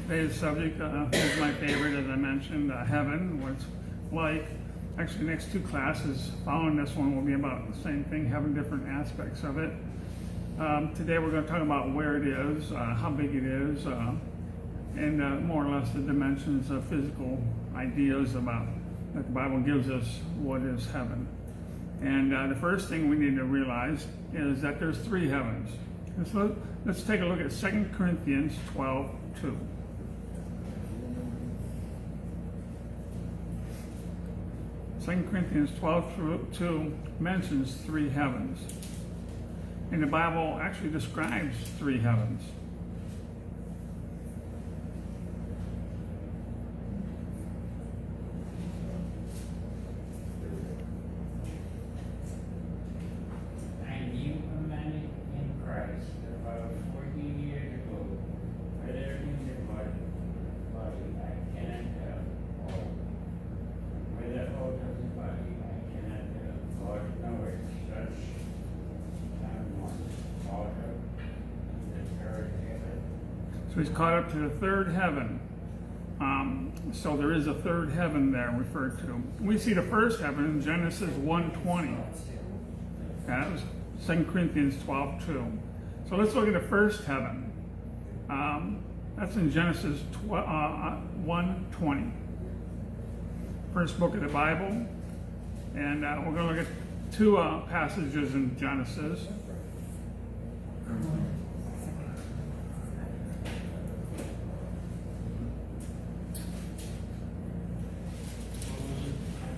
Today's subject is my favorite, as I mentioned, heaven, what's like. Actually, the next two classes following this one will be about the same thing, having different aspects of it. Today we're going to talk about where it is, how big it is, and more or less the dimensions of physical ideas about that the Bible gives us what is heaven. And the first thing we need to realize is that there's three heavens. And so let's take a look at 2 Corinthians 12:2. Second Corinthians 12:2 mentions three heavens. And the Bible actually describes three heavens. And you commanded in Christ about 14 years ago, whether in the body I cannot tell, or whether out of the body I cannot tell, God knoweth such time one, out of the third heaven. So he's caught up to the third heaven. So there is a third heaven there referred to. We see the first heaven in Genesis 1:20. That was 2 Corinthians 12:2. So let's look at the first heaven. That's in Genesis 1:20. First book of the Bible. And we're going to look at two passages in Genesis.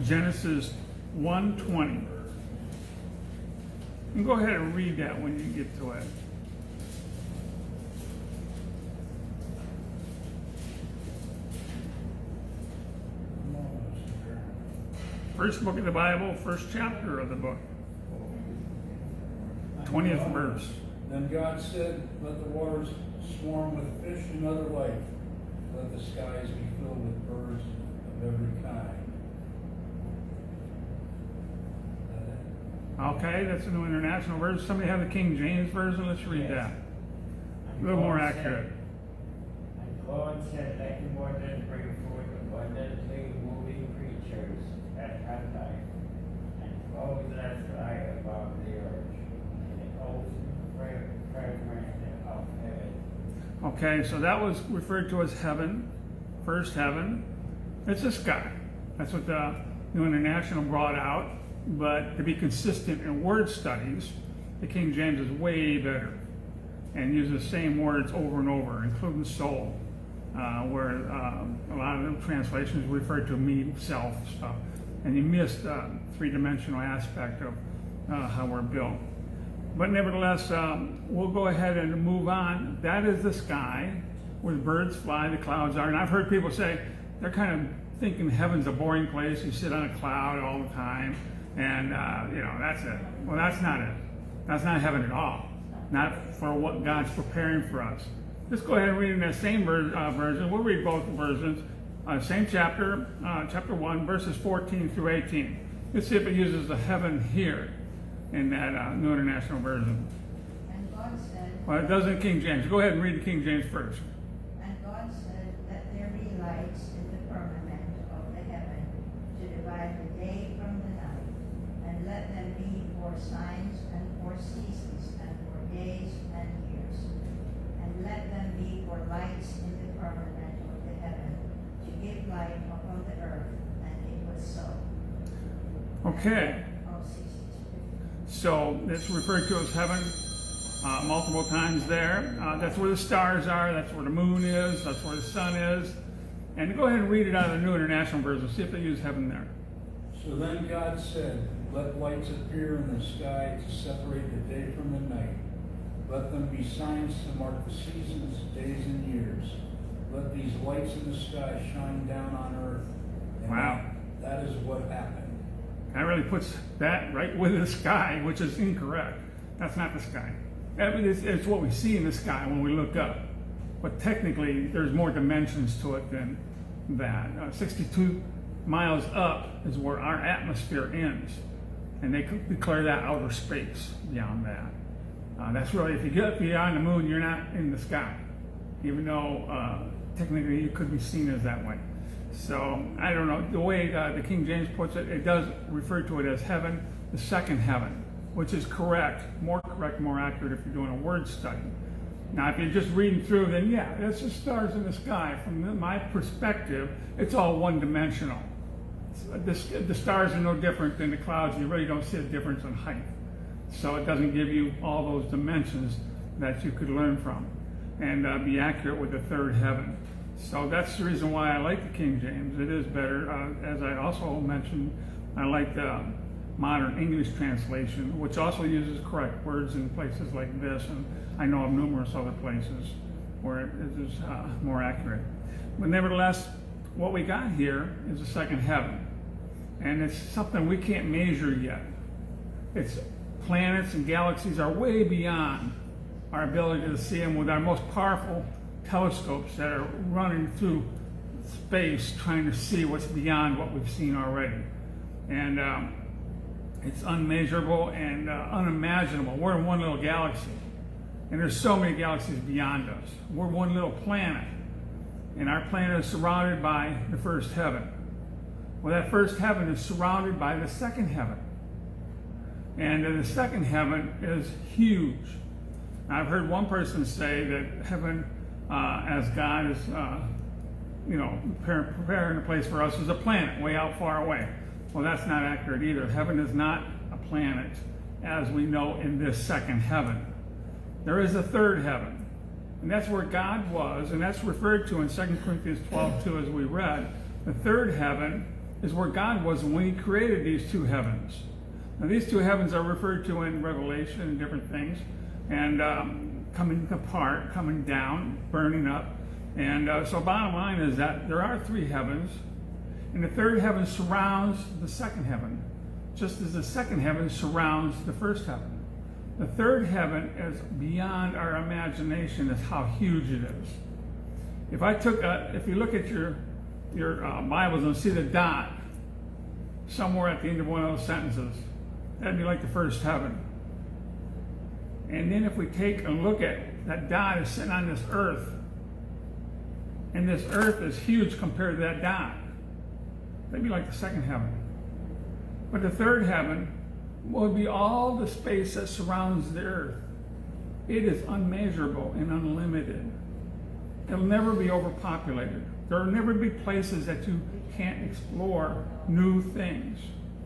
Genesis 1:20. And go ahead and read that when you get to it. First book of the Bible, first chapter of the book. 20th verse. Then God said, let the waters swarm with fish and other life. Let the skies be filled with birds of every kind. Okay, that's a New International Version. Somebody have the King James Version? Let's read that. A little more accurate. And God said, let the waters bring forth abundantly moving creatures that have life, and clothes that fly above the earth, and the ocean fragment of heaven. Okay, so that was referred to as heaven, first heaven. It's the sky. That's what the New International brought out. But to be consistent in word studies, the King James is way better and uses the same words over and over, including soul, where a lot of the translations refer to me, self stuff. And you missed the three-dimensional aspect of how we're built. But nevertheless, we'll go ahead and move on. That is the sky where the birds fly, the clouds are. And I've heard people say they're kind of thinking heaven's a boring place. You sit on a cloud all the time. And, that's it. Well, that's not it. That's not heaven at all. Not for what God's preparing for us. Let's go ahead and read in that same version. We'll read both versions. Same chapter, chapter 1, verses 14 through 18. Let's see if it uses the heaven here in that New International Version. And God said, Well, it does in King James. Go ahead and read the King James first. and God said, let there be lights in the firmament of the heaven to divide the day from the night. And let them be for signs and for seasons and for days and years. And let them be for lights in the firmament of the heaven to give light upon the earth. And it was so. Okay. Oh, seasons. So it's referred to as heaven multiple times there. That's where the stars are. That's where the moon is. That's where the sun is. And go ahead and read it out of the New International Version. See if they use heaven there. So then God said, let lights appear in the sky to separate the day from the night. Let them be signs to mark the seasons, days, and years. Let these lights in the sky shine down on earth. And Wow. that is what happened. That really puts that right with the sky, which is incorrect. That's not the sky. It's what we see in the sky when we look up. But technically, there's more dimensions to it than that. 62 miles up is where our atmosphere ends. And they declare that outer space beyond that. That's really, if you get beyond the moon, you're not in the sky. even though technically it could be seen as that way. So I don't know, the way the King James puts it, it does refer to it as heaven, the second heaven, which is correct, more accurate if you're doing a word study. Now, if you're just reading through, then yeah, it's the stars in the sky. From my perspective, it's all one-dimensional. The stars are no different than the clouds. You really don't see a difference in height. So it doesn't give you all those dimensions that you could learn from and be accurate with the third heaven. So that's the reason why I like the King James. It is better. As I also mentioned, I like the modern English translation, which also uses correct words in places like this, and I know of numerous other places where it is more accurate. But nevertheless, what we got here is the second heaven, and it's something we can't measure yet. It's planets and galaxies are way beyond our ability to see them with our most powerful telescopes that are running through space trying to see what's beyond what we've seen already. And it's unmeasurable and unimaginable. We're in one little galaxy, and there's so many galaxies beyond us. We're one little planet, and our planet is surrounded by the first heaven. Well, that first heaven is surrounded by the second heaven, and the second heaven is huge. I've heard one person say that heaven, as God is, preparing a place for us, is a planet way out far away. Well, that's not accurate either. Heaven is not a planet as we know in this second heaven. There is a third heaven, and that's where God was, and that's referred to in 2 Corinthians 12:2 as we read. The third heaven is where God was when he created these two heavens. Now, these two heavens are referred to in Revelation and different things, and coming apart, coming down, burning up. And so bottom line is that there are three heavens, and the third heaven surrounds the second heaven, just as the second heaven surrounds the first heaven. The third heaven is beyond our imagination as how huge it is. If you look at your Bibles and see the dot somewhere at the end of one of those sentences, that'd be like the first heaven. And then if we take a look at that dot is sitting on this earth, and this earth is huge compared to that dot, that'd be like the second heaven. But the third heaven will be all the space that surrounds the earth. It is unmeasurable and unlimited. It'll never be overpopulated. There will never be places that you can't explore new things.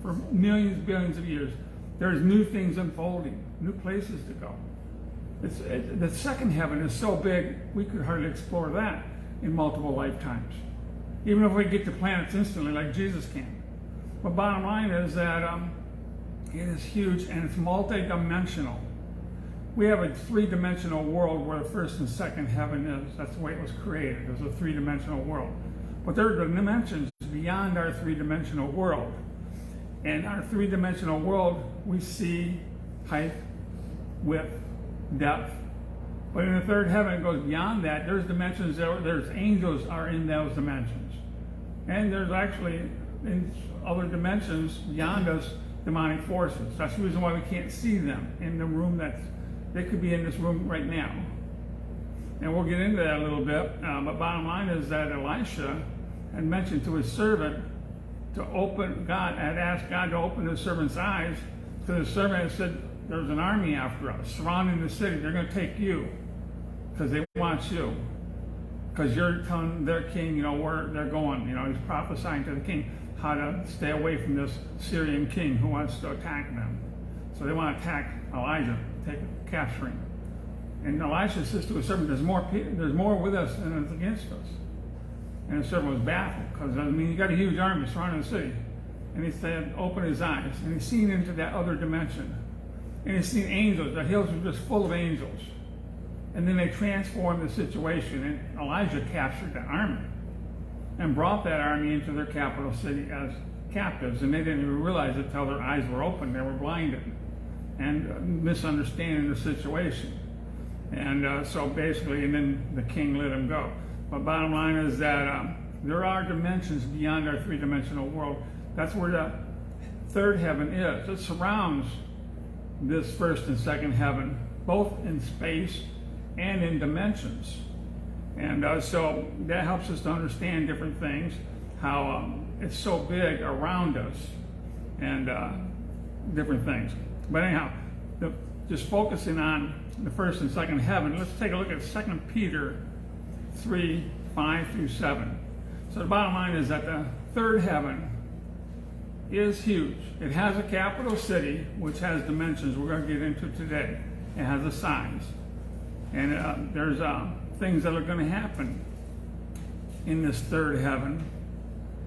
For millions, billions of years, there's new things unfolding, new places to go. The second heaven is so big, we could hardly explore that in multiple lifetimes. Even if we get to planets instantly like Jesus can. But bottom line is that it is huge and it's multi-dimensional. We have a three-dimensional world where the first and second heaven is. That's the way it was created. There's a three-dimensional world. But there are dimensions beyond our three-dimensional world. In our three-dimensional world, we see height, width, depth. But in the third heaven, it goes beyond that. There's dimensions, there's angels are in those dimensions. And there's actually, in other dimensions beyond us, demonic forces. That's the reason why we can't see them in the room they could be in this room right now. And we'll get into that a little bit. But bottom line is that Elisha had mentioned to his servant had asked God to open his servant's eyes, because the servant had said, there's an army after us, surrounding the city. They're going to take you, because they want you. Because you're telling their king, where they're going. He's prophesying to the king how to stay away from this Syrian king who wants to attack them. So they want to attack Elijah, capture him. And Elisha says to his servant, there's more with us than is against us. And his servant was baffled, because you got a huge army surrounding the city. And he said, open his eyes. And he's seen into that other dimension. And he's seen angels. The hills are just full of angels. And then they transformed the situation, and Elijah captured that army and brought that army into their capital city as captives. And they didn't even realize it until their eyes were open. They were blinded and misunderstanding the situation. And so basically, and then the king let him go. But bottom line is that there are dimensions beyond our three-dimensional world. That's where the third heaven is. It surrounds this first and second heaven, both in space and in dimensions. And so that helps us to understand different things, how it's so big around us, and different things. But anyhow, just focusing on the first and second heaven, let's take a look at 2 Peter 3, 5 through 7. So the bottom line is that the third heaven is huge. It has a capital city, which has dimensions we're going to get into today. It has a size. And there's things that are going to happen in this third heaven.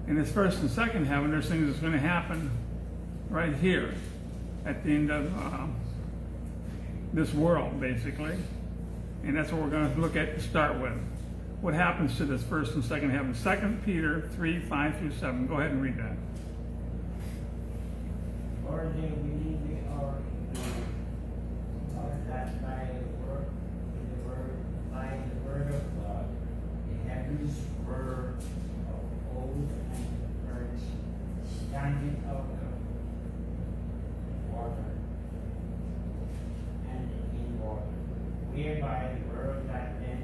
In this first and second heaven, there's things that's going to happen right here at the end of this world, basically. And that's what we're going to look at to start with. What happens to this first and second heaven? 2 Peter 3, 5 through 7. Go ahead and read that. For they willingly are that by the word of God, the heavens were of old and earth standing out of water and in water, whereby the world that then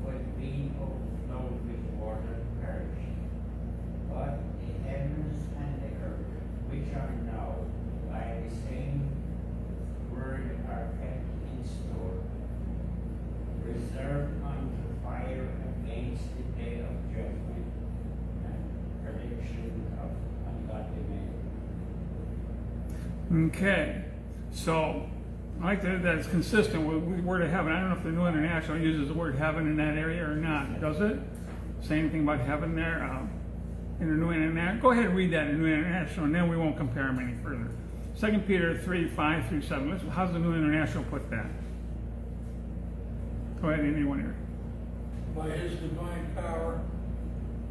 was being overflowed with water perished. But the heavens and the earth, which are now by the same word are kept in store, reserved unto fire against the day of judgment and prediction of ungodly men. Okay, so I like that it's consistent with the word of heaven. I don't know if the New International uses the word heaven in that area or not. Does it say anything about heaven there in the New International? Go ahead and read that in the New International, and then we won't compare them any further. 2 Peter 3, 5 through 7. How's the New International put that? Go ahead, anyone here. By his divine power,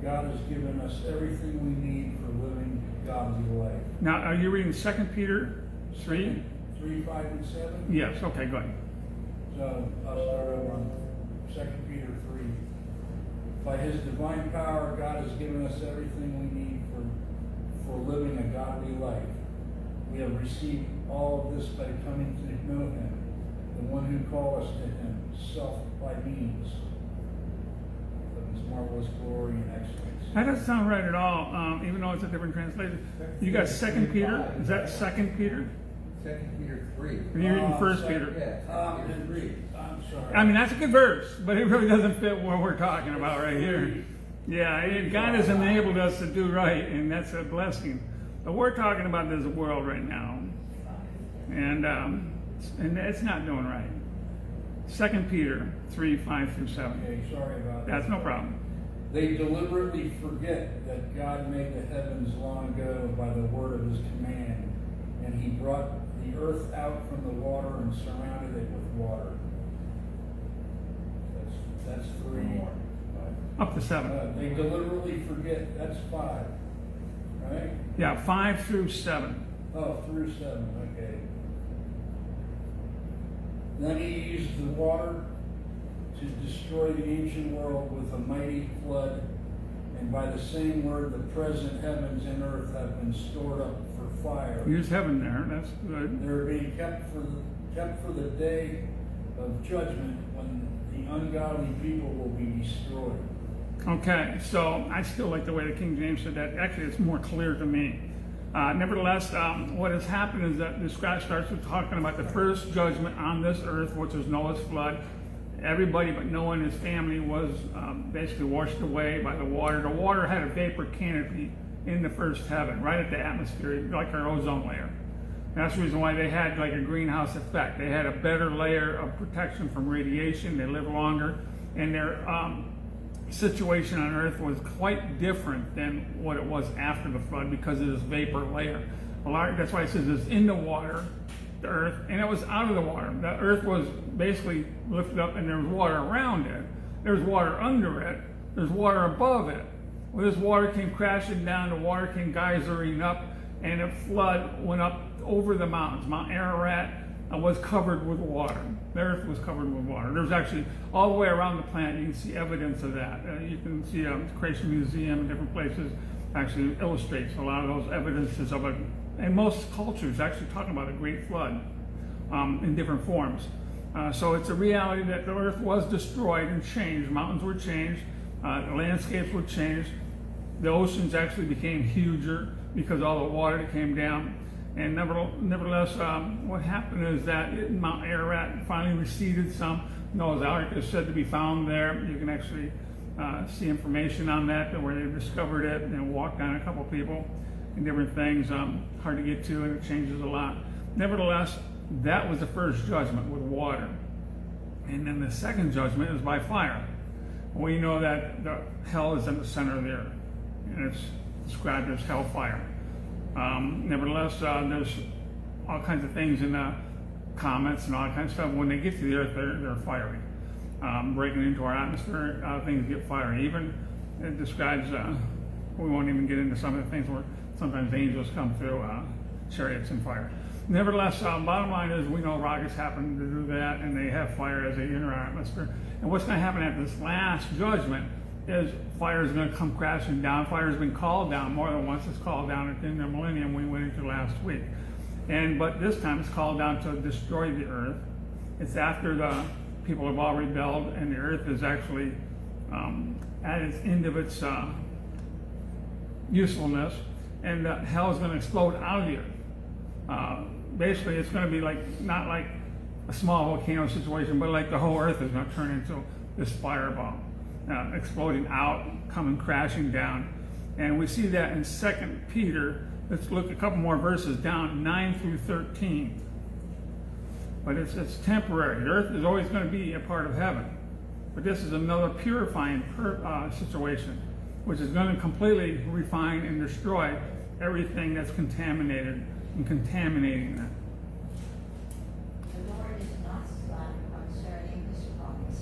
God has given us everything we need for living godly life. Now, are you reading 2 Peter 3? 3, 5, and 7? Yes, okay, go ahead. So I'll start over on 2 Peter 3. By his divine power, God has given us everything we need for living a godly life. We have received all of this by coming to know him, the one who called us to himself by means of his marvelous glory and excellence. That doesn't sound right at all, even though it's a different translation. You got 2 Peter? Is that 2 Peter? 2 Peter 3. Or you're reading 1 Peter? Yeah, 2 Peter 3. I'm sorry. I mean, that's a good verse, but it really doesn't fit what we're talking about right here. Yeah, God has enabled us to do right, and that's a blessing. But we're talking about this world right now, and it's not doing right. 2 Peter 3, 5 through 7. Okay, sorry about that. That's no problem. They deliberately forget that God made the heavens long ago by the word of his command, and he brought the earth out from the water and surrounded it with water. That's 3 more. Up to 7. They deliberately forget, that's 5, right? Yeah, 5 through 7. Oh, through 7, okay. Then he used the water to destroy the ancient world with a mighty flood, and by the same word the present heavens and earth have been stored up for fire. Use heaven there, that's good. They're being kept for the day of judgment when the ungodly people will be destroyed. Okay, so I still like the way the King James said that. Actually, it's more clear to me. Nevertheless, what has happened is that this guy starts with talking about the first judgment on this earth, which was Noah's flood. Everybody but Noah and his family was basically washed away by the water. The water had a vapor canopy in the first heaven, right at the atmosphere, like our ozone layer. That's the reason why they had like a greenhouse effect. They had a better layer of protection from radiation. They lived longer, and their situation on Earth was quite different than what it was after the flood because of this vapor layer. That's why it says it's in the water, the Earth, and it was out of the water. The Earth was basically lifted up, and there was water around it. There's water under it. There's water above it. Well, this water came crashing down. The water came geysering up, and a flood went up over the mountains. Mount Ararat was covered with water. The earth was covered with water. There's actually, all the way around the planet, you can see evidence of that. You can see a Creation Museum in different places actually illustrates a lot of those evidences of it. And most cultures actually talking about a great flood in different forms. So it's a reality that the earth was destroyed and changed. Mountains were changed, the landscapes were changed. The oceans actually became huger because all the water that came down. And nevertheless, what happened is that Mount Ararat finally receded some. Noah's Ark is said to be found there. You can actually see information on that, where they discovered it and walked on a couple people and different things. Hard to get to, and it changes a lot. Nevertheless, that was the first judgment with water. And then the second judgment is by fire. We know that the hell is in the center of the earth, and it's described as hellfire. Nevertheless, there's all kinds of things in the comets and all that kind of stuff. When they get to the earth, they're fiery. Breaking into our atmosphere, things get fiery. Even it describes, we won't even get into some of the things where sometimes angels come through chariots and fire. Nevertheless, bottom line is we know rockets happen to do that, and they have fire as they enter our atmosphere. And what's going to happen at this last judgment is fire is going to come crashing down. Fire has been called down more than once. It's called down in the millennium we went into last week. But this time it's called down to destroy the earth. It's after the people have all rebelled, and the earth is actually at its end of its usefulness, and hell is going to explode out of the earth. Basically, it's going to be not like a small volcano situation, but like the whole earth is going to turn into this fireball, exploding out, coming crashing down. And we see that in 2 Peter. Let's look a couple more verses down, 9 through 13. But it's temporary. The earth is always going to be a part of heaven. But this is another purifying situation, which is going to completely refine and destroy everything that's contaminated and contaminating that. The Lord is not slack concerning his promise,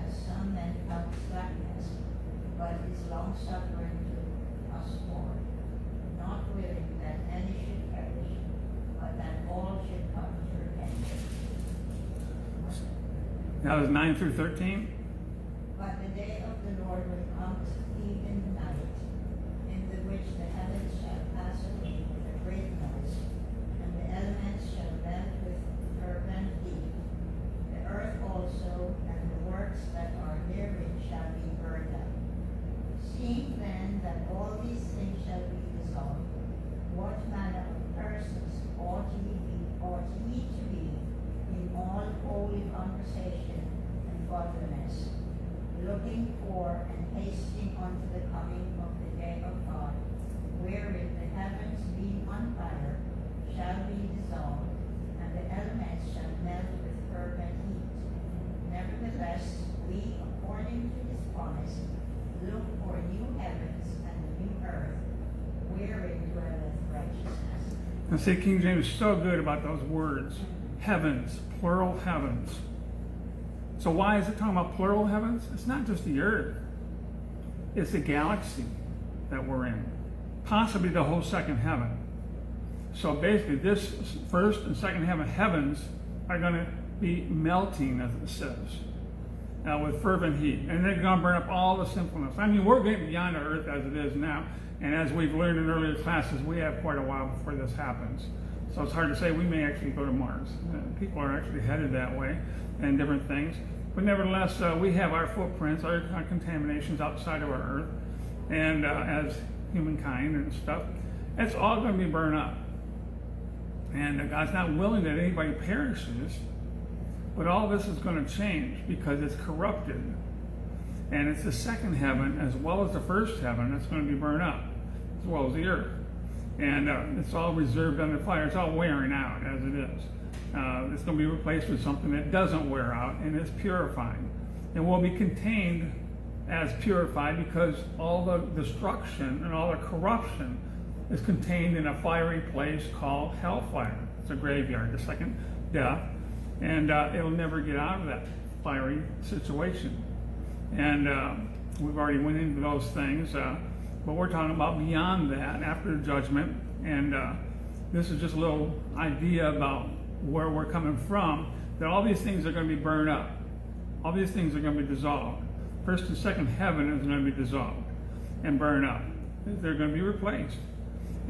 as some men count slackness, but is longsuffering to us all, not willing that any should perish, but that all should come to repentance. That was 9 through 13. But the day of the Lord will come as a thief in the night, in the which the heavens shall pass away with a great noise, and the elements shall melt with fervent heat. The earth also and the works that are therein shall be burned up. Seeing then that all these things shall be dissolved, what manner of persons ought ye to be in all holy conversation and godliness, looking for and hasting unto the coming of the day of God, wherein the heavens being on fire shall be dissolved, and the elements shall melt with fervent heat. Nevertheless, we, according to his promise, look for new heavens and a new earth, wherein dwelleth righteousness. Now, see, King James is so good about those words. Heavens, plural heavens. So why is it talking about plural heavens? It's not just the earth. It's the galaxy that we're in. Possibly the whole second heaven. So basically this first and second heavens are going to be melting, as it says, with fervent heat. And they're going to burn up all the sinfulness. I mean, we're getting beyond our earth as it is now. And as we've learned in earlier classes, we have quite a while before this happens. So it's hard to say. We may actually go to Mars. People are actually headed that way and different things. But nevertheless, we have our footprints, our contaminations outside of our earth. And as humankind and stuff, it's all going to be burned up. And God's not willing that anybody perishes. But all this is going to change because it's corrupted. And it's the second heaven as well as the first heaven that's going to be burned up, as well as the earth. And it's all reserved under fire. It's all wearing out as it is. It's going to be replaced with something that doesn't wear out and is purified. And will be contained as purified because all the destruction and all the corruption is contained in a fiery place called hellfire. It's a graveyard, the second death. And it'll never get out of that fiery situation. And we've already went into those things. But we're talking about beyond that, after the judgment. And this is just a little idea about where we're coming from, that all these things are going to be burned up. All these things are going to be dissolved. First and second heaven is going to be dissolved and burned up. They're going to be replaced.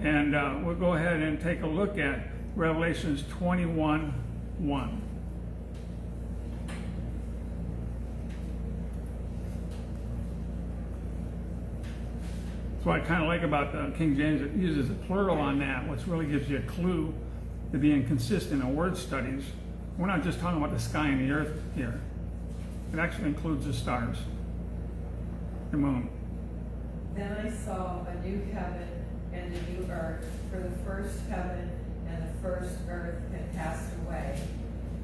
And we'll go ahead and take a look at Revelations 21:1. So what I kind of like about the King James, it uses a plural on that, which really gives you a clue to being consistent in word studies. We're not just talking about the sky and the earth here. It actually includes the stars, the moon. Then I saw a new heaven and a new earth, for the first heaven and the first earth had passed away,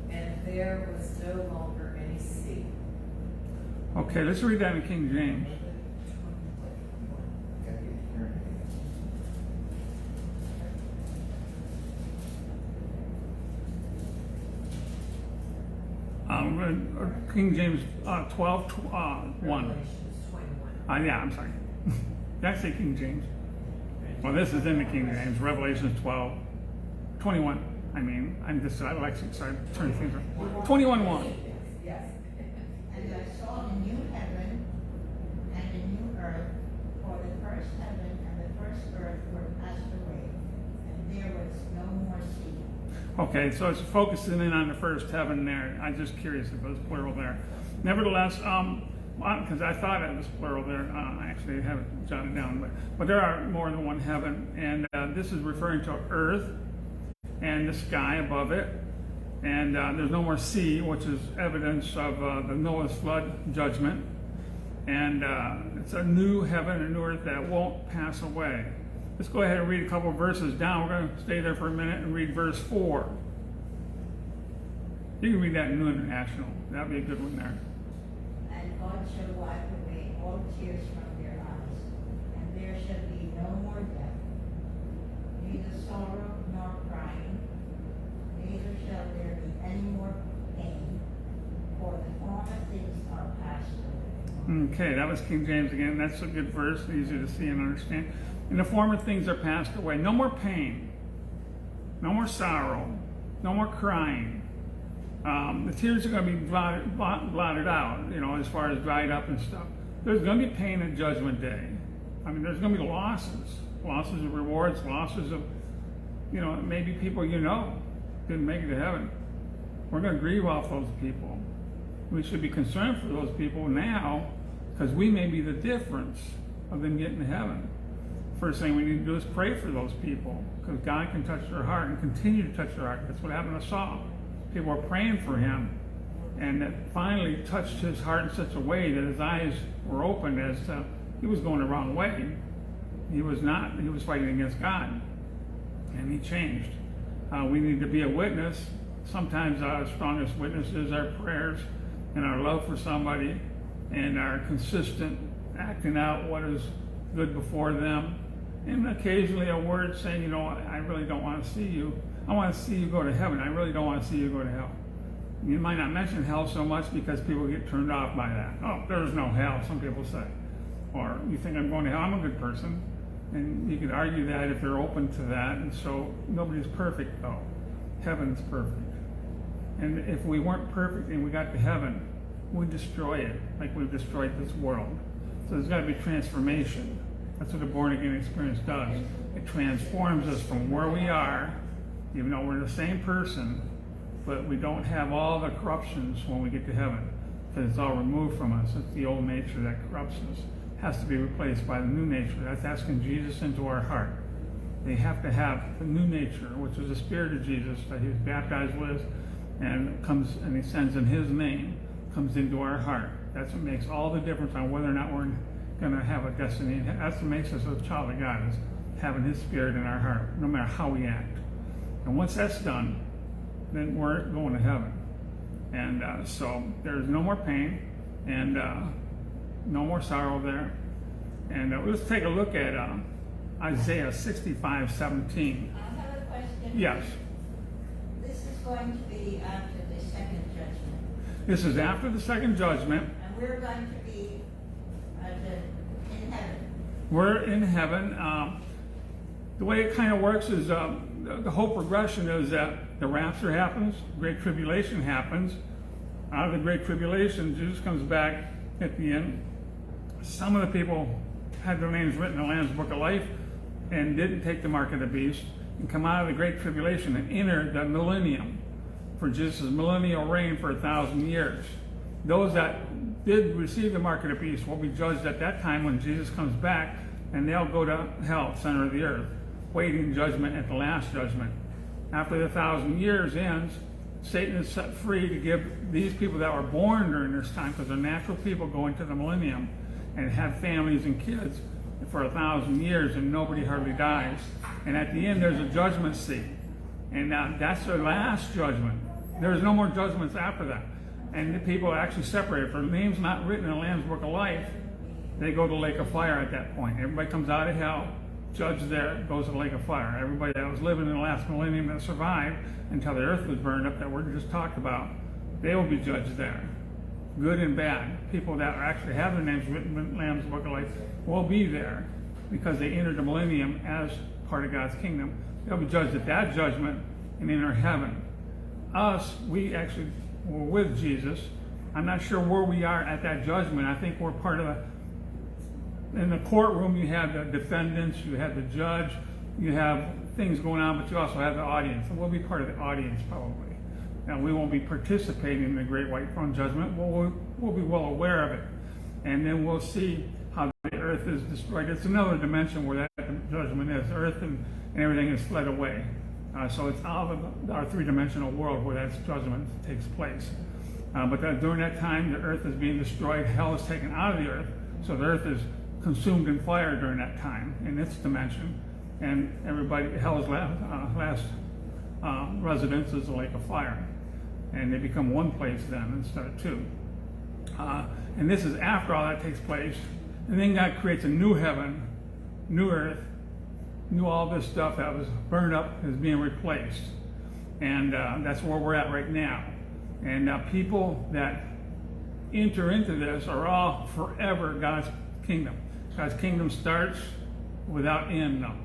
and there was no longer any sea. Okay, let's read that in King James. King James 12, 1. Revelations 21. Yeah, I'm sorry. Did I say King James? Well, this is in the King James, Revelations 12, 21. I mean, I'm dyslexic, so I turn things around. 21:1. Yes. And I saw a new heaven and a new earth, for the first heaven and the first earth were passed away, and there was no more sea. Okay, so it's focusing in on the first heaven there. I'm just curious if it was plural there. Nevertheless, because I thought it was plural there, I actually have it jotted down, but there are more than one heaven, and this is referring to earth and the sky above it, and there's no more sea, which is evidence of the Noah's flood judgment, and it's a new heaven and new earth that won't pass away. Let's go ahead and read a couple of verses down. We're going to stay there for a minute and read verse 4. You can read that in New International. That'd be a good one there. And God shall wipe away all tears from their eyes, and there shall be no more death, neither sorrow nor crying, neither shall there be any more pain, for the former things are passed away. Okay, that was King James again. That's a good verse, easy to see and understand. And the former things are passed away. No more pain, no more sorrow, no more crying. The tears are going to be blotted out, as far as dried up and stuff. There's going to be pain at Judgment Day. I mean, there's going to be losses of rewards, losses of, maybe people didn't make it to heaven. We're going to grieve off those people. We should be concerned for those people now, because we may be the difference of them getting to heaven. First thing we need to do is pray for those people, because God can touch their heart and continue to touch their heart. That's what happened to Saul. People were praying for him, and that finally touched his heart in such a way that his eyes were opened as he was going the wrong way. He was fighting against God, and he changed. We need to be a witness. Sometimes our strongest witness is our prayers and our love for somebody and our consistent acting out what is good before them. And occasionally a word saying, I really don't want to see you. I want to see you go to heaven. I really don't want to see you go to hell. You might not mention hell so much because people get turned off by that. Oh, there's no hell, some people say. Or you think I'm going to hell, I'm a good person. And you could argue that if they're open to that. And so nobody's perfect though. Heaven's perfect. And if we weren't perfect and we got to heaven, we'd destroy it like we've destroyed this world. So there's got to be transformation. That's what a born-again experience does. It transforms us from where we are, even though we're the same person, but we don't have all the corruptions when we get to heaven, because it's all removed from us. It's the old nature that corrupts us. It has to be replaced by the new nature. That's asking Jesus into our heart. They have to have the new nature, which is the Spirit of Jesus that he was baptized with, and comes and he sends in his name, comes into our heart. That's what makes all the difference on whether or not we're going to have a destiny. That's what makes us a child of God, is having his Spirit in our heart, no matter how we act. And once that's done, then we're going to heaven. And so there's no more pain and no more sorrow there. And let's take a look at Isaiah 65:17. I have a question. Yes. This is going to be after the second judgment, This is after the second judgment. and we're going to be in heaven. We're in heaven. The way it kind of works is the whole progression is that the rapture happens, Great Tribulation happens. Out of the Great Tribulation, Jesus comes back at the end. Some of the people had their names written in the Lamb's Book of Life and didn't take the mark of the beast and come out of the Great Tribulation and enter the millennium for Jesus' millennial reign for 1,000 years. Those that did receive the mark of the beast will be judged at that time when Jesus comes back and they'll go to hell, center of the earth, waiting judgment at the last judgment. After the 1,000 years ends, Satan is set free to give these people that were born during this time, because they're natural people, go into the millennium and have families and kids for 1,000 years, and nobody hardly dies. And at the end, there's a judgment seat, and that's their last judgment. There's no more judgments after that. And the people are actually separated. If their name's not written in the Lamb's Book of Life, they go to the lake of fire at that point. Everybody comes out of hell, judged there, goes to the lake of fire. Everybody that was living in the last millennium that survived until the earth was burned up, that we just talked about, they will be judged there. Good and bad. People that actually have their names written in the Lamb's Book of Life will be there because they entered the millennium as part of God's kingdom. They'll be judged at that judgment and enter heaven. Us, we actually were with Jesus. I'm not sure where we are at that judgment. I think we're part of in the courtroom, you have the defendants, you have the judge, you have things going on, but you also have the audience. And we'll be part of the audience probably. And we won't be participating in the great white throne judgment. We'll be well aware of it. And then we'll see how the earth is destroyed. It's another dimension where that judgment is. Earth and everything is fled away. So it's out of our three-dimensional world where that judgment takes place. But during that time, the earth is being destroyed. Hell is taken out of the earth. So the earth is consumed in fire during that time in its dimension. And hell's last residence is the lake of fire. And they become one place then instead of two. And this is after all that takes place. And then God creates a new heaven, new earth, all this stuff that was burned up is being replaced. And that's where we're at right now. And people that enter into this are all forever God's kingdom. God's kingdom starts without end, though.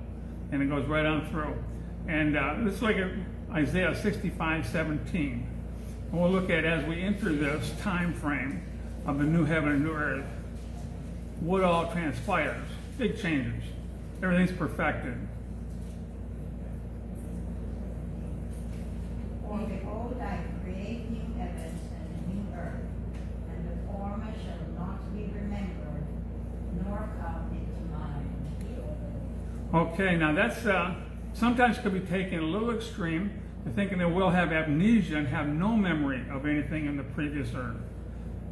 And it goes right on through. And let's look at Isaiah 65:17. And we'll look at as we enter this time frame of the new heaven and new earth, what all transpires. Big changes. Everything's perfected. For behold, I create new heavens and a new earth, and the former shall not be remembered, nor come into mind. Okay, now that's sometimes could be taken a little extreme to thinking that we'll have amnesia and have no memory of anything in the previous earth.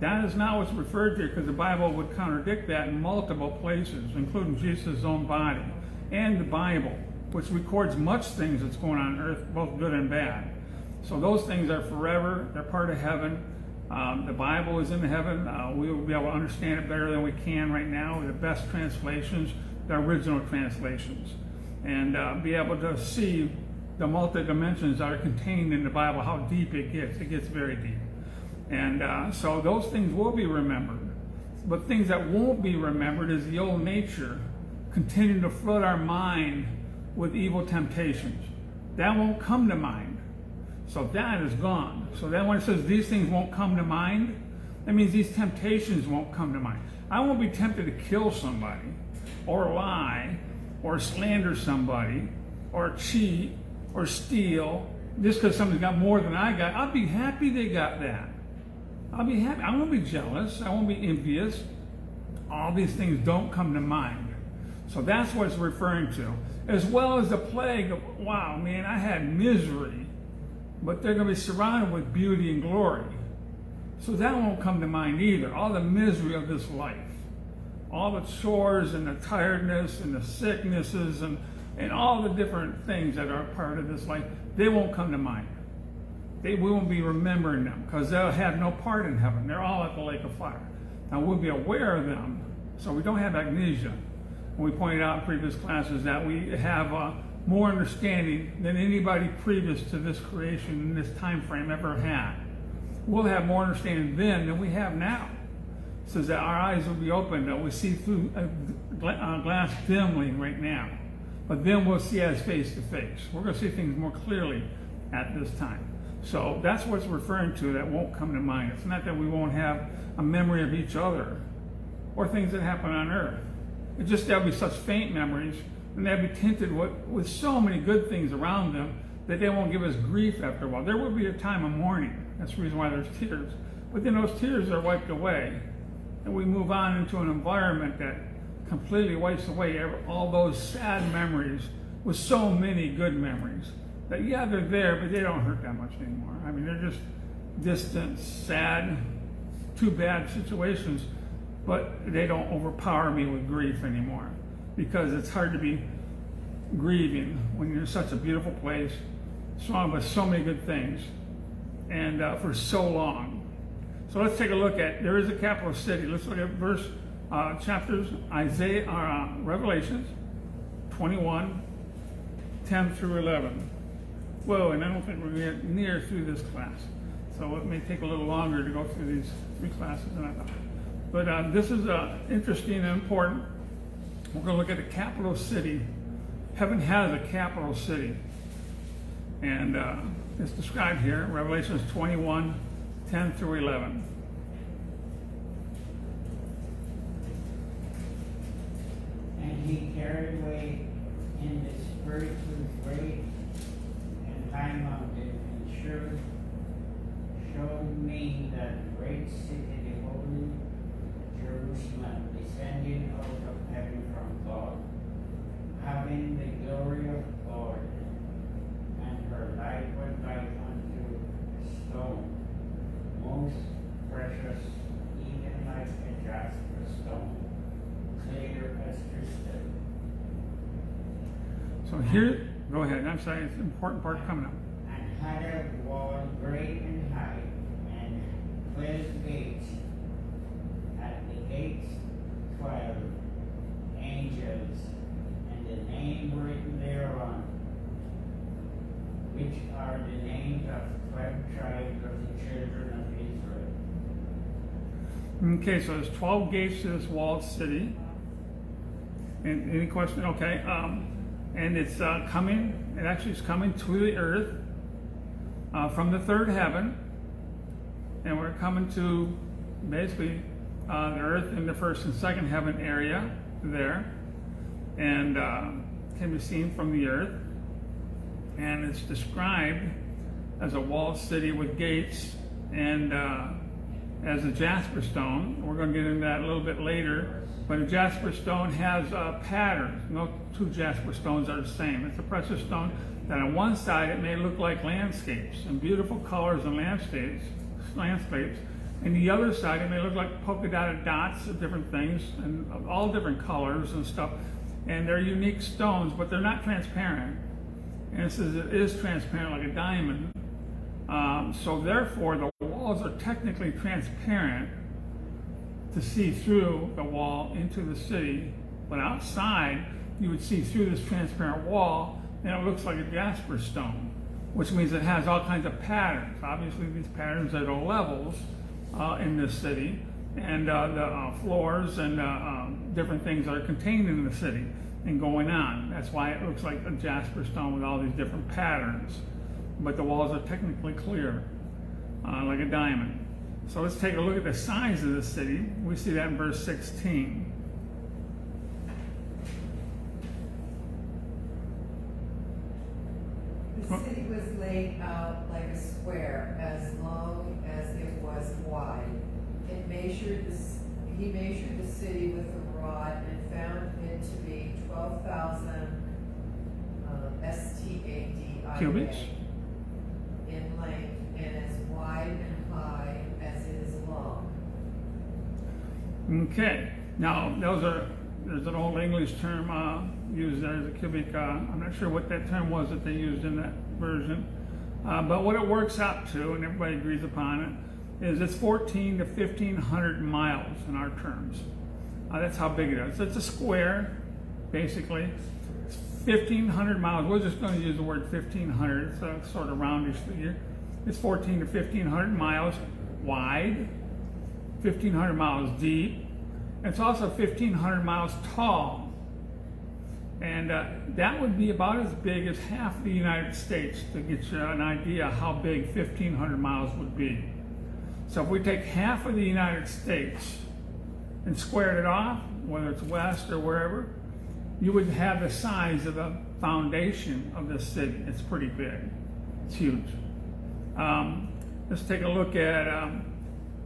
That is not what's referred to, because the Bible would contradict that in multiple places, including Jesus' own body and the Bible, which records much things that's going on earth, both good and bad. So those things are forever. They're part of heaven. The Bible is in heaven. We will be able to understand it better than we can right now with the best translations, the original translations, and be able to see the multi-dimensions that are contained in the Bible, how deep it gets. It gets very deep. And so those things will be remembered. But things that won't be remembered is the old nature continuing to flood our mind with evil temptations. That won't come to mind. So that is gone. So that when it says these things won't come to mind, that means these temptations won't come to mind. I won't be tempted to kill somebody, or lie, or slander somebody, or cheat, or steal, just because somebody's got more than I got. I'll be happy they got that. I'll be happy. I won't be jealous. I won't be envious. All these things don't come to mind. So that's what it's referring to. As well as the plague of, wow, man, I had misery, but they're going to be surrounded with beauty and glory. So that won't come to mind either. All the misery of this life, all the chores and the tiredness and the sicknesses and all the different things that are part of this life, they won't come to mind. We won't be remembering them because they'll have no part in heaven. They're all at the lake of fire. Now we'll be aware of them, so we don't have amnesia. We pointed out in previous classes that we have more understanding than anybody previous to this creation in this time frame ever had. We'll have more understanding then than we have now. It says that our eyes will be opened, that we see through a glass dimly right now. But then we'll see as face to face. We're going to see things more clearly at this time. So that's what it's referring to that won't come to mind. It's not that we won't have a memory of each other or things that happen on earth. It's just there'll be such faint memories, and they'll be tinted with so many good things around them that they won't give us grief after a while. There will be a time of mourning. That's the reason why there's tears. But then those tears are wiped away, and we move on into an environment that completely wipes away all those sad memories with so many good memories. That yeah, they're there, but they don't hurt that much anymore. I mean, they're just distant, sad, too bad situations, but they don't overpower me with grief anymore, because it's hard to be grieving when you're in such a beautiful place, surrounded by so many good things, and for so long. So let's take a look at, there is a capital city. Let's look at chapters, Revelations 21, 10 through 11. Whoa, and I don't think we're going to get near through this class. So it may take a little longer to go through these 3 classes than I thought. But this is interesting and important. We're going to look at the capital city. Heaven has a capital city. And it's described here, Revelations 21, 10 through 11. And he carried away in the spirit with great and high mountain, and showed me that great city, the holy Jerusalem, descending out of heaven from God, having the glory of God, and her light was like unto a stone, most precious, even like a jasper stone, clear as crystal. So here, go ahead. I'm sorry, it's an important part coming up. And had a wall great and high, and 12 gates. At the gates 12 angels, and the name written thereon, which are the names of 12 tribes of the children of Israel. Okay, so there's 12 gates to this walled city. And any question? Okay. And it's coming, it actually is coming to the earth from the third heaven. And we're coming to basically the earth in the first and second heaven area there. And can be seen from the earth. And it's described as a walled city with gates and as a jasper stone. We're going to get into that a little bit later. But a jasper stone has patterns. No 2 jasper stones are the same. It's a precious stone that on one side it may look like landscapes and beautiful colors and landscapes. And the other side it may look like polka dotted dots of different things and of all different colors and stuff. And they're unique stones, but they're not transparent. And it says it is transparent like a diamond. So therefore the walls are technically transparent to see through the wall into the city, but outside you would see through this transparent wall and it looks like a jasper stone, which means it has all kinds of patterns. Obviously these patterns are at all levels in this city, and the floors and different things that are contained in the city and going on. That's why it looks like a jasper stone with all these different patterns, but the walls are technically clear, like a diamond. So let's take a look at the size of the city. We see that in verse 16. The city was laid out like a square, as long as it was wide. He measured the city with a rod and found it to be 12,000 stadia Cubits? in length, and as wide and high as it is long. Okay, now there's an old English term used there as a cubic. I'm not sure what that term was that they used in that version, but what it works out to, and everybody agrees upon it, is it's 1,400 to 1,500 miles in our terms. That's how big it is. It's a square, basically. It's 1,500 miles. We're just going to use the word 1,500. It's a sort of roundish figure. It's 1,400 to 1,500 miles wide, 1,500 miles deep. It's also 1,500 miles tall. And that would be about as big as half the United States, to get you an idea how big 1,500 miles would be. So if we take half of the United States and squared it off, whether it's west or wherever, you would have the size of the foundation of this city. It's pretty big. It's huge. Let's take a look at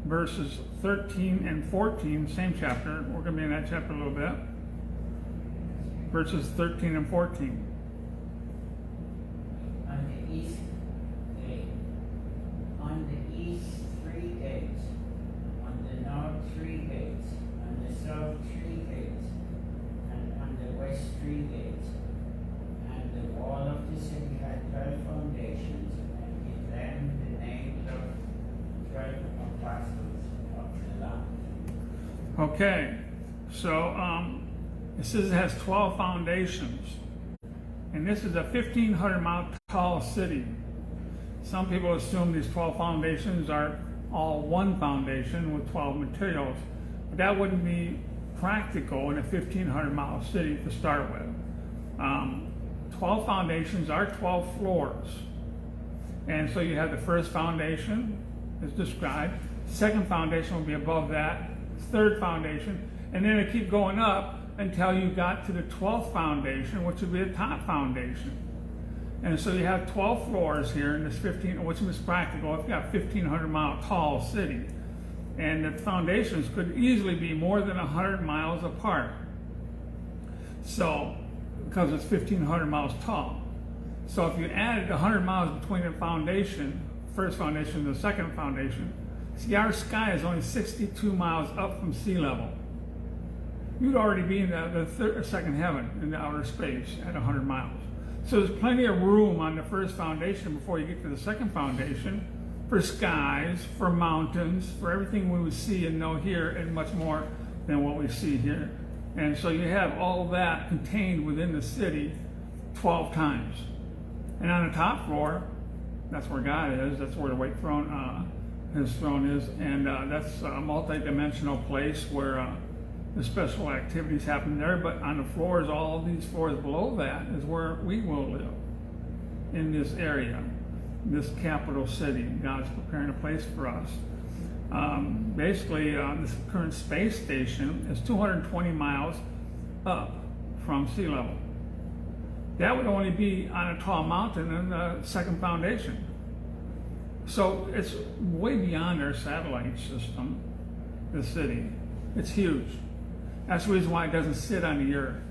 verses 13 and 14, same chapter. We're going to be in that chapter a little bit. verses 13 and 14. On the east gate, on the east 3 gates, on the north 3 gates, on the south 3 gates, and on the west 3 gates. And the wall of the city had 12 foundations, and in them the names of 12 apostles of the Lamb. Okay, so it says it has 12 foundations. And this is a 1,500 mile tall city. Some people assume these 12 foundations are all one foundation with 12 materials. But that wouldn't be practical in a 1,500 mile city to start with. 12 foundations are 12 floors. And so you have the first foundation, as described. Second foundation will be above that. Third foundation. And then it keep going up until you got to the 12th foundation, which would be the top foundation. And so you have 12 floors here in this 15, which is practical if you got a 1,500 mile tall city. And the foundations could easily be more than 100 miles apart. So, because it's 1,500 miles tall. So if you added 100 miles between the foundation, first foundation and the second foundation, see, our sky is only 62 miles up from sea level. You'd already be in the second heaven, in the outer space, at 100 miles. So there's plenty of room on the first foundation before you get to the second foundation for skies, for mountains, for everything we would see and know here, and much more than what we see here. And so you have all that contained within the city 12 times. And on the top floor, that's where God is. That's where the white throne, his throne is. And that's a multi-dimensional place where the special activities happen there. But on the floors, all these floors below that is where we will live in this area, this capital city. God's preparing a place for us. Basically, this current space station is 220 miles up from sea level. That would only be on a tall mountain in the second foundation. So it's way beyond our satellite system, the city. It's huge. That's the reason why it doesn't sit on the earth.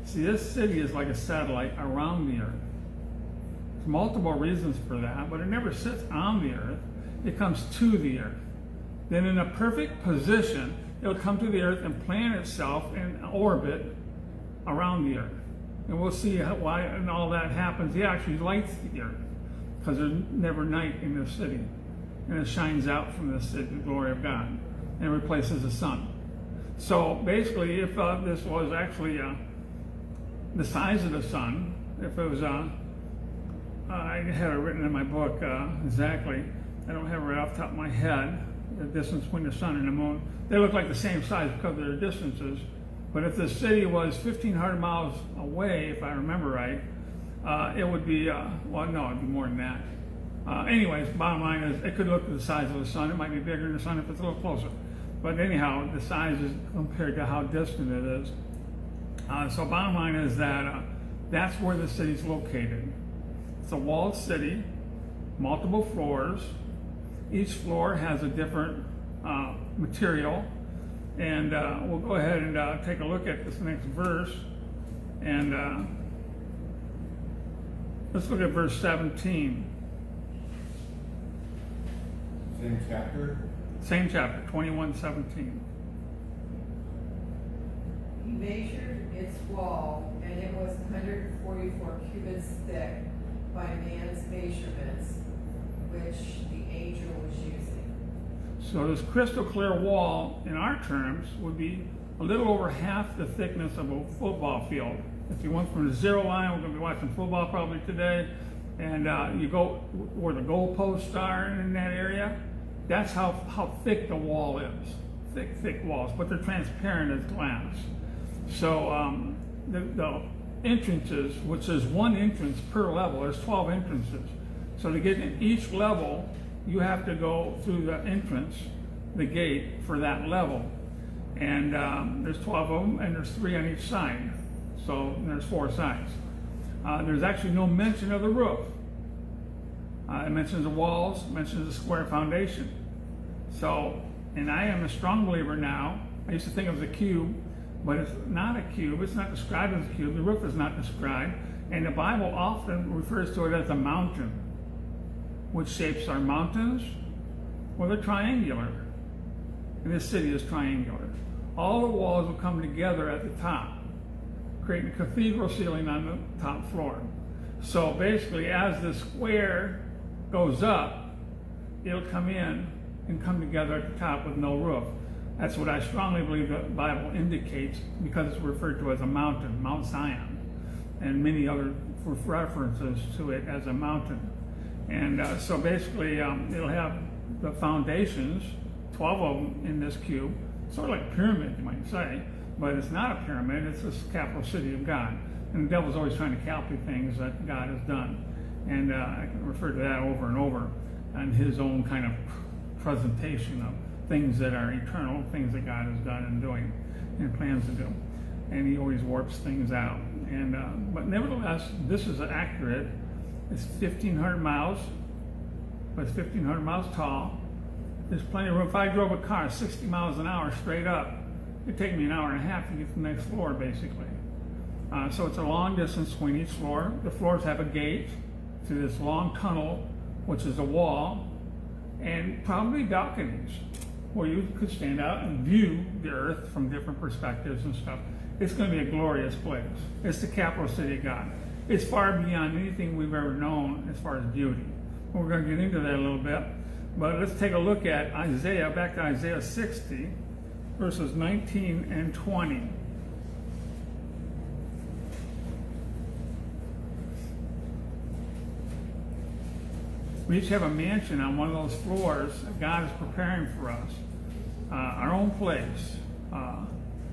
See, this city is like a satellite around the earth. There's multiple reasons for that, but it never sits on the earth. It comes to the earth. Then in a perfect position, it'll come to the earth and plant itself in orbit around the earth. And we'll see why and all that happens. He actually lights the earth because there's never night in the city. And it shines out from the city, the glory of God, and replaces the sun. So basically, if this was actually the size of the sun, if it was, I have it written in my book exactly. I don't have it right off the top of my head, the distance between the sun and the moon. They look like the same size because of their distances. But if the city was 1,500 miles away, if I remember right, it would be, well, no, it'd be more than that. Anyways, bottom line is it could look the size of the sun. It might be bigger than the sun if it's a little closer. But anyhow, the size is compared to how distant it is. So bottom line is that that's where the city's located. It's a walled city, multiple floors. Each floor has a different material. And we'll go ahead and take a look at this next verse. And let's look at verse 17. Same chapter? Same chapter, 21:17. He measured its wall, and it was 144 cubits thick by man's measurements, which the angel was using. So this crystal clear wall, in our terms, would be a little over half the thickness of a football field. If you went from the zero line, we're going to be watching football probably today, and you go where the goalposts are in that area, that's how thick the wall is. Thick walls, but they're transparent as glass. So the entrances, which is one entrance per level, there's 12 entrances. So to get in each level, you have to go through the entrance, the gate for that level. And there's 12 of them, and there's 3 on each side. So there's 4 sides. There's actually no mention of the roof. It mentions the walls, it mentions the square foundation. So, and I am a strong believer now. I used to think it was a cube, but it's not a cube. It's not described as a cube. The roof is not described. And the Bible often refers to it as a mountain. Which shapes are mountains? Well, they're triangular. And this city is triangular. All the walls will come together at the top, creating a cathedral ceiling on the top floor. So basically, as the square goes up, it'll come in and come together at the top with no roof. That's what I strongly believe the Bible indicates, because it's referred to as a mountain, Mount Zion, and many other references to it as a mountain. And so basically, it'll have the foundations, 12 of them in this cube, sort of like a pyramid, you might say, but it's not a pyramid, it's this capital city of God. And the devil's always trying to copy things that God has done. And I can refer to that over and over on his own kind of presentation of things that are eternal, things that God has done and doing and plans to do. And he always warps things out. And but nevertheless, this is accurate. It's 1,500 miles, but it's 1,500 miles tall. There's plenty of room. If I drove a car 60 miles an hour straight up, it'd take me an hour and a half to get to the next floor, basically. So it's a long distance between each floor. The floors have a gate to this long tunnel, which is a wall, and probably balconies where you could stand out and view the earth from different perspectives and stuff. It's going to be a glorious place. It's the capital city of God. It's far beyond anything we've ever known as far as beauty. We're going to get into that a little bit, but let's take a look at Isaiah, back to Isaiah 60, verses 19 and 20. We each have a mansion on one of those floors that God is preparing for us. Our own place.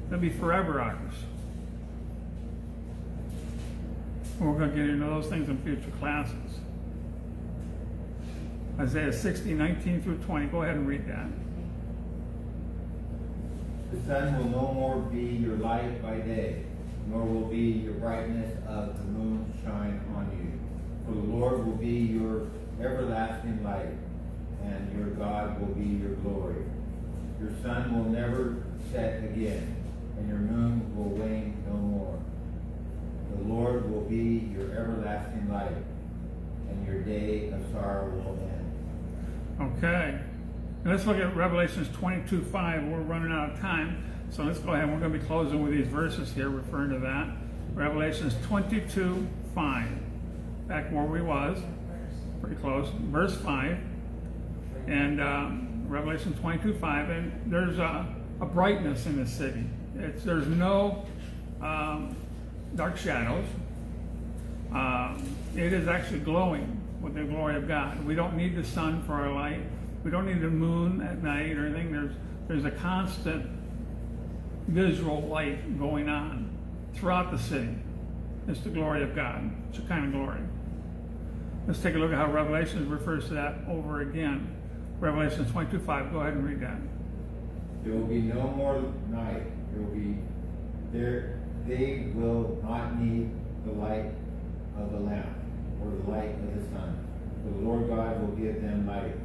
It'll be forever ours. We're going to get into those things in future classes. Isaiah 60, 19 through 20. Go ahead and read that. The sun will no more be your light by day, nor will be your brightness of the moon shine on you. For the Lord will be your everlasting light, and your God will be your glory. Your sun will never set again, and your moon will wane no more. The Lord will be your everlasting light, and your day of sorrow will end. Okay. And let's look at Revelations 22:5. We're running out of time, so let's go ahead. We're going to be closing with these verses here, referring to that. Revelations 22:5. Back where we was. Pretty close. Verse 5. And Revelation 22:5. And there's a brightness in the city. There's no dark shadows. It is actually glowing with the glory of God. We don't need the sun for our light. We don't need the moon at night or anything. There's a constant visual light going on throughout the city. It's the glory of God. It's a kind of glory. Let's take a look at how Revelation refers to that over again. Revelation 22:5. Go ahead and read that. There will be no more night. They will not need the light of the lamp or the light of the sun. For the Lord God will give them light,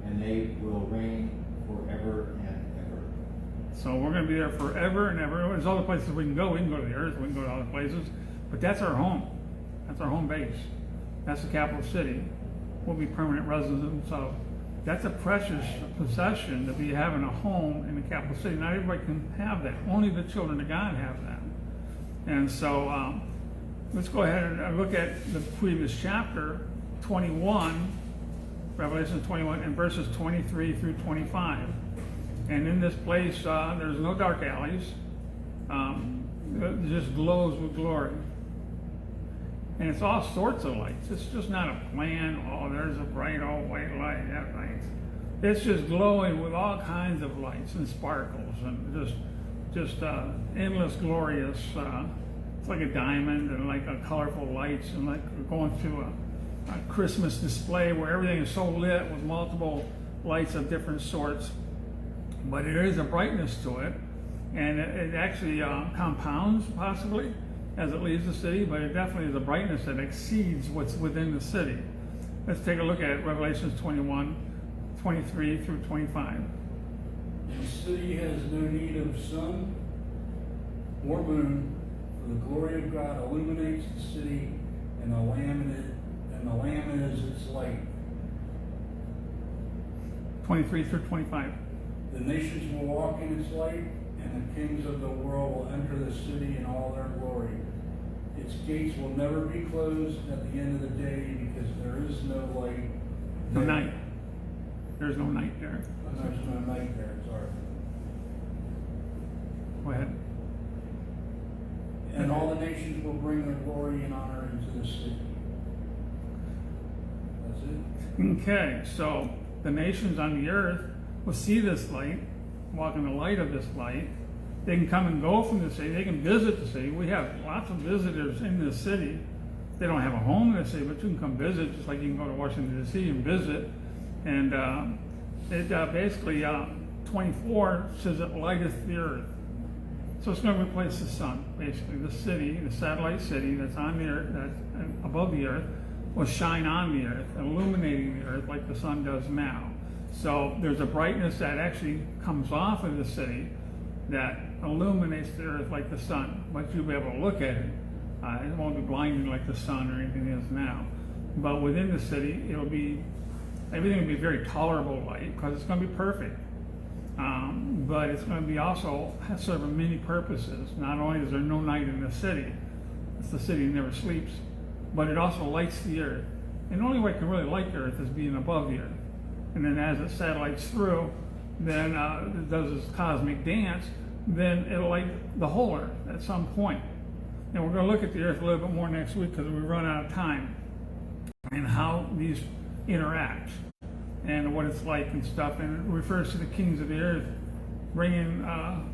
and they will reign forever and ever. So we're going to be there forever and ever. There's other places we can go. We can go to the earth. We can go to other places. But that's our home. That's our home base. That's the capital city. We'll be permanent residents of. That's a precious possession to be having a home in the capital city. Not everybody can have that. Only the children of God have that. And so let's go ahead and look at the previous chapter, 21, Revelation 21, and verses 23 through 25. And in this place, there's no dark alleys. It just glows with glory. And it's all sorts of lights. It's just not a plain, oh, there's a bright old white light, that light. It's just glowing with all kinds of lights and sparkles and just endless, glorious. It's like a diamond and like a colorful lights, and like we're going through a Christmas display where everything is so lit with multiple lights of different sorts. But it is a brightness to it, and it actually compounds possibly as it leaves the city, but it definitely is a brightness that exceeds what's within the city. Let's take a look at Revelations 21, 23 through 25. The city has no need of sun, or moon, for the glory of God illuminates the city, and the Lamb is its light. 23 through 25. The nations will walk in its light, and the kings of the world will enter the city in all their glory. Its gates will never be closed at the end of the day, because there is no light. No there. night. There's no night there. And there's no night there, sorry. Go ahead. And all the nations will bring their glory and honor into the city. That's it. Okay, so the nations on the earth will see this light, walk in the light of this light. They can come and go from the city. They can visit the city. We have lots of visitors in this city. They don't have a home in the city, but you can come visit, just like you can go to Washington, D.C. and visit. And it basically, 24 says it lighteth the earth. So it's going to replace the sun, basically. The city, the satellite city that's on the earth, that's above the earth, will shine on the earth, illuminating the earth like the sun does now. So there's a brightness that actually comes off of the city that illuminates the earth like the sun, but you'll be able to look at it. It won't be blinding like the sun or anything is now. But within the city, everything will be very tolerable light because it's going to be perfect. But it's going to be also serve many purposes. Not only is there no night in the city, it's the city never sleeps, but it also lights the earth. And the only way it can really light the earth is being above the earth. And then as it satellites through, then it does this cosmic dance, then it'll light the whole earth at some point. And we're going to look at the earth a little bit more next week because we run out of time, and how these interact and what it's like and stuff. And it refers to the kings of the earth bringing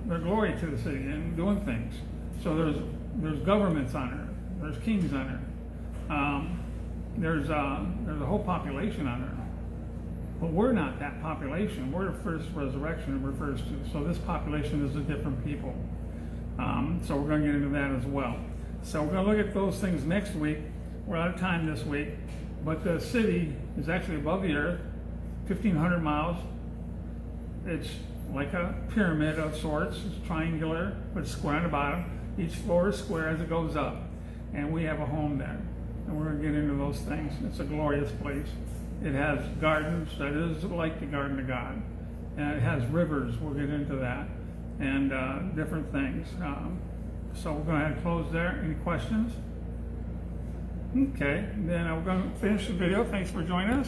their glory to the city and doing things. So there's governments on earth, there's kings on earth, there's a whole population on earth. But we're not that population. We're the first resurrection it refers to. So this population is a different people. So we're going to get into that as well. So we're going to look at those things next week. We're out of time this week. But the city is actually above the earth, 1,500 miles. It's like a pyramid of sorts. It's triangular, but it's square on the bottom. Each floor is square as it goes up. And we have a home there. And we're going to get into those things. It's a glorious place. It has gardens that is like the Garden of God. And it has rivers. We'll get into that. And different things. So we're going to close there. Any questions? Okay, then we're going to finish the video. Thanks for joining us.